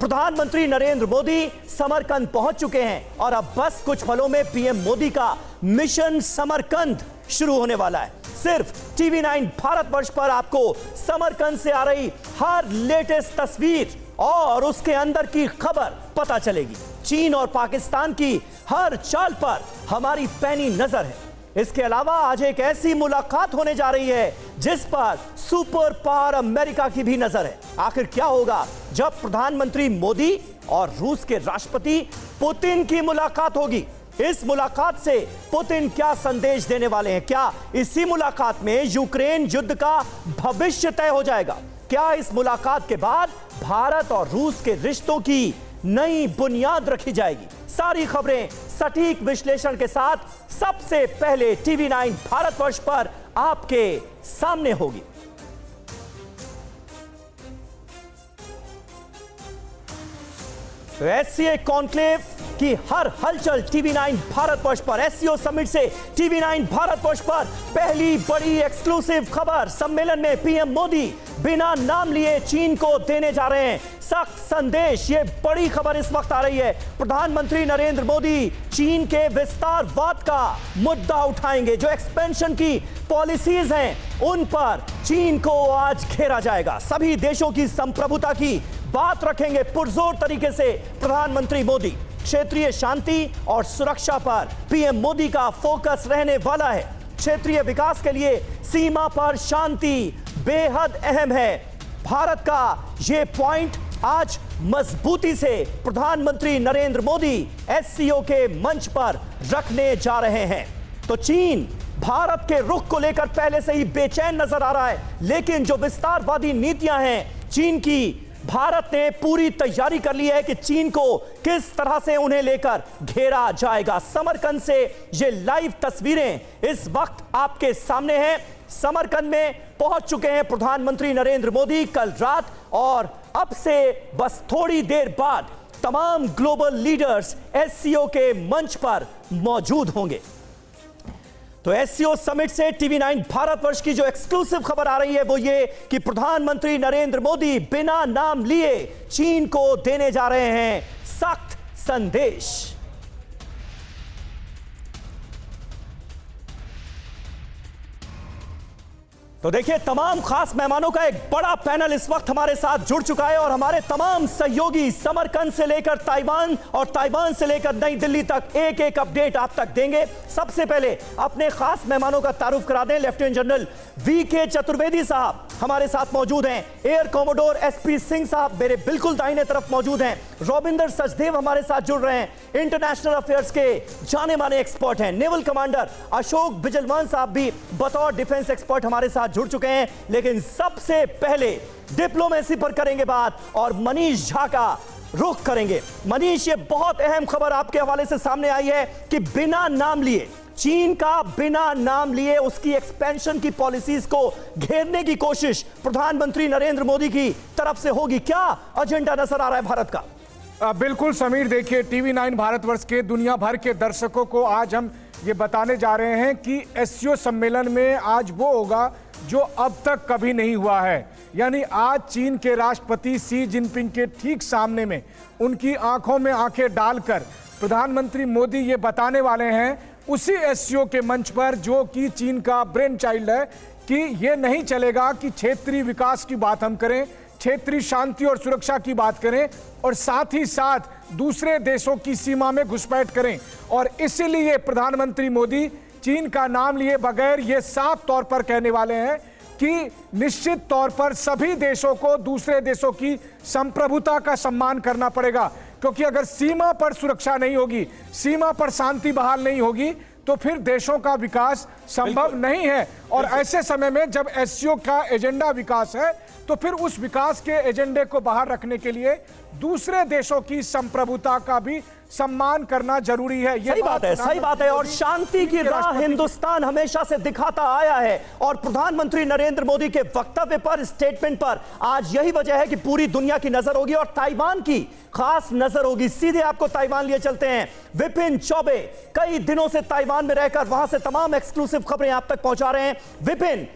प्रधानमंत्री नरेंद्र मोदी समरकंद पहुंच चुके हैं और अब बस कुछ पलों में पीएम मोदी का मिशन समरकंद शुरू होने वाला है। सिर्फ TV9 भारतवर्ष पर आपको समरकंद से आ रही हर लेटेस्ट तस्वीर और उसके अंदर की खबर पता चलेगी। चीन और पाकिस्तान की हर चाल पर हमारी पैनी नजर है। इसके अलावा आज एक ऐसी मुलाकात होने जा रही है जिस पर सुपर पावर अमेरिका की भी नजर है। आखिर क्या होगा जब प्रधानमंत्री मोदी और रूस के राष्ट्रपति पुतिन की मुलाकात होगी? इस मुलाकात से पुतिन क्या संदेश देने वाले हैं? क्या इसी मुलाकात में यूक्रेन युद्ध का भविष्य तय हो जाएगा? क्या इस मुलाकात के बाद भारत और रूस के रिश्तों की नई बुनियाद रखी जाएगी? सारी खबरें सटीक विश्लेषण के साथ सबसे पहले TV9 भारतवर्ष पर आपके सामने होगी। तो एससीओ कॉन्क्लेव की हर हलचल TV9 भारतवर्ष पर, एससीओ समिट से TV9 भारतवर्ष पर पहली बड़ी एक्सक्लूसिव खबर। सम्मेलन में पीएम मोदी बिना नाम लिए चीन को देने जा रहे हैं सख्त संदेश। ये बड़ी खबर इस वक्त आ रही है। प्रधानमंत्री नरेंद्र मोदी चीन के विस्तारवाद का मुद्दा उठाएंगे। जो एक्सपेंशन की पॉलिसीज हैं उन पर चीन को आज घेरा जाएगा। सभी देशों की संप्रभुता की बात रखेंगे पुरजोर तरीके से प्रधानमंत्री मोदी। क्षेत्रीय शांति और सुरक्षा पर पीएम मोदी का फोकस रहने वाला है। क्षेत्रीय विकास के लिए सीमा पर शांति बेहद अहम है। भारत का यह पॉइंट आज मजबूती से प्रधानमंत्री नरेंद्र मोदी एससीओ के मंच पर रखने जा रहे हैं। तो चीन भारत के रुख को लेकर पहले से ही बेचैन नजर आ रहा है, लेकिन जो विस्तारवादी नीतियां हैं चीन की, भारत ने पूरी तैयारी कर ली है कि चीन को किस तरह से उन्हें लेकर घेरा जाएगा। समरकंद से ये लाइव तस्वीरें इस वक्त आपके सामने हैं। समरकंद में पहुंच चुके हैं प्रधानमंत्री नरेंद्र मोदी कल रात, और अब से बस थोड़ी देर बाद तमाम ग्लोबल लीडर्स एससीओ के मंच पर मौजूद होंगे। तो एससीओ समिट से TV9 भारतवर्ष की जो एक्सक्लूसिव खबर आ रही है वो ये कि प्रधानमंत्री नरेंद्र मोदी बिना नाम लिए चीन को देने जा रहे हैं सख्त संदेश। तो देखिए, तमाम खास मेहमानों का एक बड़ा पैनल इस वक्त हमारे साथ जुड़ चुका है और हमारे तमाम सहयोगी समरकंद से लेकर ताइवान और ताइवान से लेकर नई दिल्ली तक एक एक अपडेट आप तक देंगे। सबसे पहले अपने खास मेहमानों का तारुफ करा दें। लेफ्टिनेंट जनरल VK चतुर्वेदी साहब हमारे साथ मौजूद हैं। एयर कॉमोडोर SP सिंह साहब मेरे बिल्कुल दाहिने तरफ मौजूद हैं। रविंदर सचदेव हमारे साथ जुड़ रहे हैं, इंटरनेशनल अफेयर्स के जाने माने एक्सपर्ट हैं। नेवल कमांडर अशोक बिजलवान साहब भी बतौर डिफेंस एक्सपर्ट हमारे साथ जुड़ चुके हैं। लेकिन सबसे पहले डिप्लोमेसी पर करेंगे बात और मनीष झा का रुख करेंगे। मनीष, ये बहुत अहम खबर आपके हवाले से सामने आई है कि बिना नाम लिए चीन का, बिना नाम लिए उसकी एक्सपेंशन की पॉलिसीज को घेरने की कोशिश प्रधानमंत्री नरेंद्र मोदी की तरफ से होगी। क्या एजेंडा नजर आ रहा है भारत का? बिल्कुल समीर, देखिए TV9 भारतवर्ष के दुनिया भर के दर्शकों को आज हम ये बताने जा रहे हैं कि एससीओ सम्मेलन में आज वो होगा जो अब तक कभी नहीं हुआ है। यानी आज चीन के राष्ट्रपति शी जिनपिंग के ठीक सामने में उनकी आंखों में आंखें डालकर प्रधानमंत्री मोदी ये बताने वाले हैं उसी एससीओ के मंच पर, जो कि चीन का ब्रेन चाइल्ड है, कि ये नहीं चलेगा कि क्षेत्रीय विकास की बात हम करें, क्षेत्रीय शांति और सुरक्षा की बात करें और साथ ही साथ दूसरे देशों की सीमा में घुसपैठ करें। और इसीलिए प्रधानमंत्री मोदी चीन का नाम लिए बगैर ये साफ तौर पर कहने वाले हैं कि निश्चित तौर पर सभी देशों को दूसरे देशों की संप्रभुता का सम्मान करना पड़ेगा, क्योंकि अगर सीमा पर सुरक्षा नहीं होगी, सीमा पर शांति बहाल नहीं होगी, तो फिर देशों का विकास संभव नहीं है। और ऐसे समय में जब एससीओ का एजेंडा विकास है, तो फिर उस विकास के एजेंडे को बाहर रखने के लिए दूसरे देशों की संप्रभुता का भी सम्मान करना जरूरी है। सही बात है, सही बात है। और शांति की राह हिंदुस्तान हमेशा से दिखाता आया है और प्रधानमंत्री नरेंद्र मोदी के वक्तव्य पर, स्टेटमेंट पर आज यही वजह है कि पूरी दुनिया की नजर होगी और ताइवान की खास नजर होगी। सीधे आपको ताइवान लिए चलते हैं। विपिन चौबे कई दिनों से ताइवान में रहकर वहां से तमाम एक्सक्लूसिव खबरें आप तक पहुंचा रहे हैं। विपिन,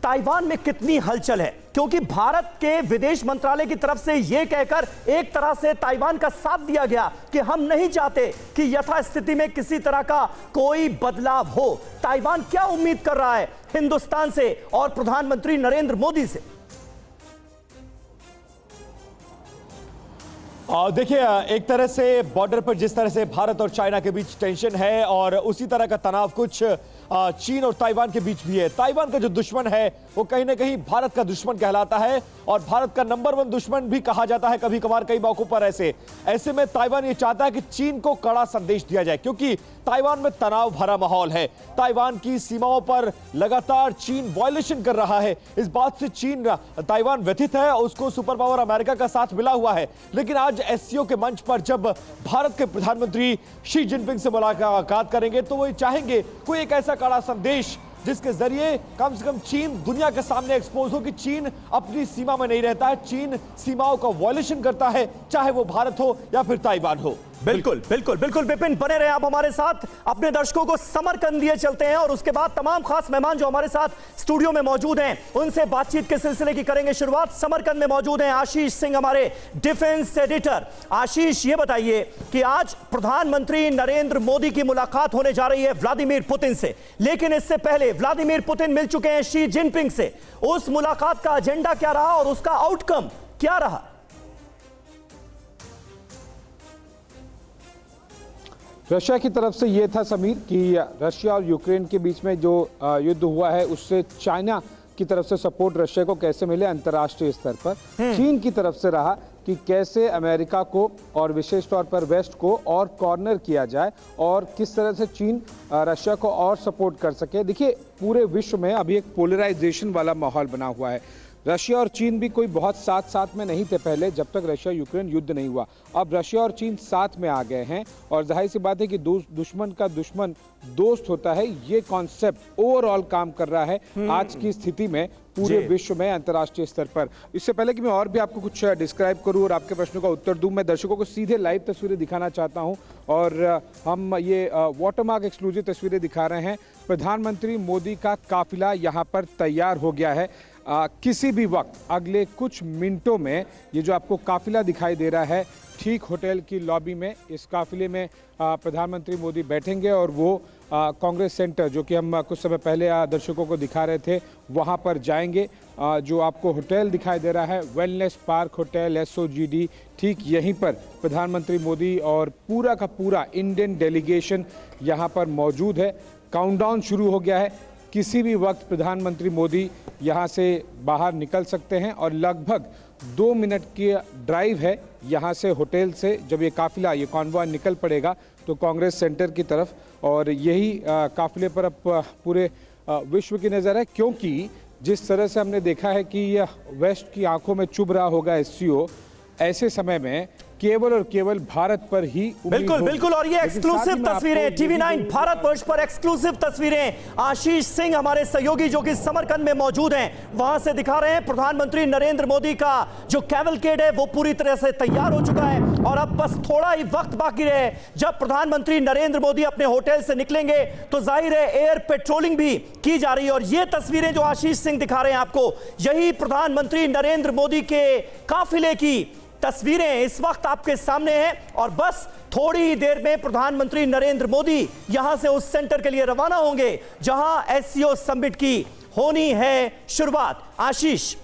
ताइवान में कितनी हलचल है, क्योंकि भारत के विदेश मंत्रालय की तरफ से यह कहकर एक तरह से ताइवान का साथ दिया गया कि हम नहीं चाहते कि यथास्थिति में किसी तरह का कोई बदलाव हो। ताइवान क्या उम्मीद कर रहा है हिंदुस्तान से और प्रधानमंत्री नरेंद्र मोदी से? देखिए, एक तरह से बॉर्डर पर जिस तरह से भारत और चाइना के बीच टेंशन है और उसी तरह का तनाव कुछ चीन और ताइवान के बीच भी है। ताइवान का जो दुश्मन है वो कहीं ना कहीं भारत का दुश्मन कहलाता है और भारत का नंबर 1 दुश्मन भी कहा जाता है कभी कभार, कई मौकों पर। ऐसे में ताइवान ये चाहता है कि चीन को कड़ा संदेश दिया जाए, क्योंकि ताइवान में तनाव भरा माहौल है। ताइवान की सीमाओं पर लगातार चीन वायलेशन कर रहा है। इस बात से ताइवान व्यथित है, उसको सुपर पावर अमेरिका का साथ मिला हुआ है। लेकिन आज एससीओ के मंच पर जब भारत के प्रधानमंत्री शी जिनपिंग से मुलाकात करेंगे तो वो चाहेंगे कोई एक ऐसा कड़ा संदेश जिसके जरिए कम से कम चीन दुनिया के सामने एक्सपोज हो कि चीन अपनी सीमा में नहीं रहता है, चीन सीमाओं का वायलेशन करता है, चाहे वो भारत हो या फिर ताइवान हो। बिल्कुल बिल्कुल बिल्कुल विपिन, बने रहे आप हमारे साथ। अपने दर्शकों को समरकंद दिए चलते हैं और उसके बाद तमाम खास मेहमान जो हमारे साथ स्टूडियो में मौजूद हैं उनसे बातचीत के सिलसिले की करेंगे शुरुआत। समरकंद में मौजूद हैं आशीष सिंह, हमारे डिफेंस एडिटर। आशीष, ये बताइए कि आज प्रधानमंत्री नरेंद्र मोदी की मुलाकात होने जा रही है व्लादिमीर पुतिन से, लेकिन इससे पहले व्लादिमीर पुतिन मिल चुके हैं शी जिनपिंग से। उस मुलाकात का एजेंडा क्या रहा और उसका आउटकम क्या रहा? रशिया की तरफ से ये था समीर कि रशिया और यूक्रेन के बीच में जो युद्ध हुआ है उससे चाइना की तरफ से सपोर्ट रशिया को कैसे मिले अंतर्राष्ट्रीय स्तर पर। चीन की तरफ से रहा कि कैसे अमेरिका को और विशेष तौर पर वेस्ट को और कॉर्नर किया जाए और किस तरह से चीन रशिया को और सपोर्ट कर सके। देखिए, पूरे विश्व में अभी एक पोलराइजेशन वाला माहौल बना हुआ है। रशिया और चीन भी कोई बहुत साथ में नहीं थे पहले, जब तक रशिया यूक्रेन युद्ध नहीं हुआ। अब रशिया और चीन साथ में आ गए हैं और जाहिर सी बात है कि दुश्मन का दुश्मन दोस्त होता है, ये कॉन्सेप्ट ओवरऑल काम कर रहा है आज की स्थिति में पूरे विश्व में अंतर्राष्ट्रीय स्तर पर। इससे पहले कि मैं और भी आपको कुछ डिस्क्राइब करूं और आपके प्रश्नों का उत्तर दूं, मैं दर्शकों को सीधे लाइव तस्वीरें दिखाना चाहता हूं और हम ये वाटरमार्क एक्सक्लूसिव तस्वीरें दिखा रहे हैं। प्रधानमंत्री मोदी का काफिला यहाँ पर तैयार हो गया है। किसी भी वक्त अगले कुछ मिनटों में ये जो आपको काफिला दिखाई दे रहा है, ठीक होटल की लॉबी में इस काफिले में प्रधानमंत्री मोदी बैठेंगे और वो कांग्रेस सेंटर, जो कि हम कुछ समय पहले दर्शकों को दिखा रहे थे, वहाँ पर जाएंगे। जो आपको होटल दिखाई दे रहा है वेलनेस पार्क होटल SOGD, ठीक यहीं पर प्रधानमंत्री मोदी और पूरा का पूरा इंडियन डेलीगेशन यहाँ पर मौजूद है। काउंटडाउन शुरू हो गया है, किसी भी वक्त प्रधानमंत्री मोदी यहाँ से बाहर निकल सकते हैं और लगभग 2 मिनट की ड्राइव है यहाँ से होटल से। जब ये काफिला, ये कॉन्वॉय निकल पड़ेगा तो कांग्रेस सेंटर की तरफ, और यही काफिले पर अब पूरे विश्व की नज़र है, क्योंकि जिस तरह से हमने देखा है कि यह वेस्ट की आंखों में चुभ रहा होगा SCO, ऐसे समय में केवल और केवल भारत पर ही बिल्कुल बिल्कुल। और ये एक्सक्लूसिव तस्वीरें TV9 भारतवर्ष पर, एक्सक्लूसिव तस्वीरें आशीष सिंह हमारे सहयोगी जो कि समरकंद में मौजूद हैं वहां से दिखा रहे हैं। प्रधानमंत्री नरेंद्र मोदी का जो कैवलकेड है वो पूरी तरह से तैयार हो चुका है और अब बस थोड़ा ही वक्त बाकी रहे। जब प्रधानमंत्री नरेंद्र मोदी अपने होटल से निकलेंगे तो जाहिर है एयर पेट्रोलिंग भी की जा रही है और ये तस्वीरें जो आशीष सिंह दिखा रहे हैं आपको, यही प्रधानमंत्री नरेंद्र मोदी के काफिले की तस्वीरें इस वक्त आपके सामने हैं और बस थोड़ी ही देर में प्रधानमंत्री नरेंद्र मोदी यहां से उस सेंटर के लिए रवाना होंगे जहां SCO समिट की होनी है शुरुआत। आशीष।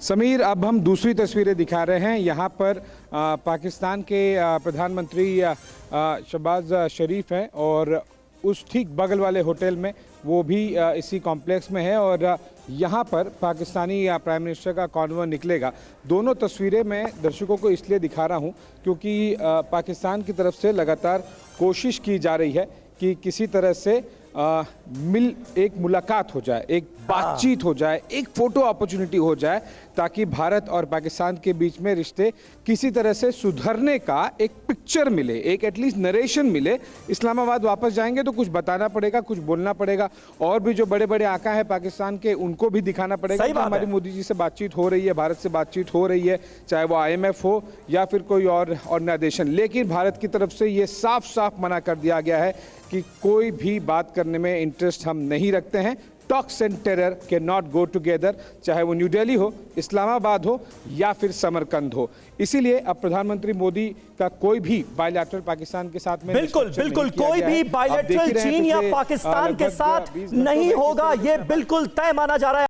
समीर, अब हम दूसरी तस्वीरें दिखा रहे हैं। यहाँ पर पाकिस्तान के प्रधानमंत्री शहबाज शरीफ हैं और उस ठीक बगल वाले होटल में वो भी इसी कॉम्प्लेक्स में है और यहाँ पर पाकिस्तानी प्राइम मिनिस्टर का कॉन्वॉय निकलेगा। दोनों तस्वीरें मैं दर्शकों को इसलिए दिखा रहा हूँ क्योंकि पाकिस्तान की तरफ से लगातार कोशिश की जा रही है कि किसी तरह से एक मुलाकात हो जाए, एक बातचीत हो जाए, एक फोटो अपॉर्चुनिटी हो जाए, ताकि भारत और पाकिस्तान के बीच में रिश्ते किसी तरह से सुधरने का एक पिक्चर मिले, एक एटलीस्ट नरेशन मिले। इस्लामाबाद वापस जाएंगे तो कुछ बताना पड़ेगा, कुछ बोलना पड़ेगा और भी जो बड़े बड़े आका हैं पाकिस्तान के उनको भी दिखाना पड़ेगा कि हमारी मोदी जी से बातचीत हो रही है, भारत से बातचीत हो रही है, चाहे वो IMF हो या फिर कोई और ऑर्गेनाइजेशन। लेकिन भारत की तरफ से ये साफ साफ मना कर दिया गया है कि कोई भी बात करने में इंटरेस्ट हम नहीं रखते हैं। टॉक्स एंड टेरर के नॉट गो टुगेदर, चाहे वो न्यू दिल्ली हो, इस्लामाबाद हो या फिर समरकंद हो। इसीलिए अब प्रधानमंत्री मोदी का कोई भी बायलैटरल पाकिस्तान के साथ में बिल्कुल बिल्कुल कोई भी बायलैटरल चीन या पाकिस्तान के साथ नहीं होगा, ये बिल्कुल तय माना जा रहा है।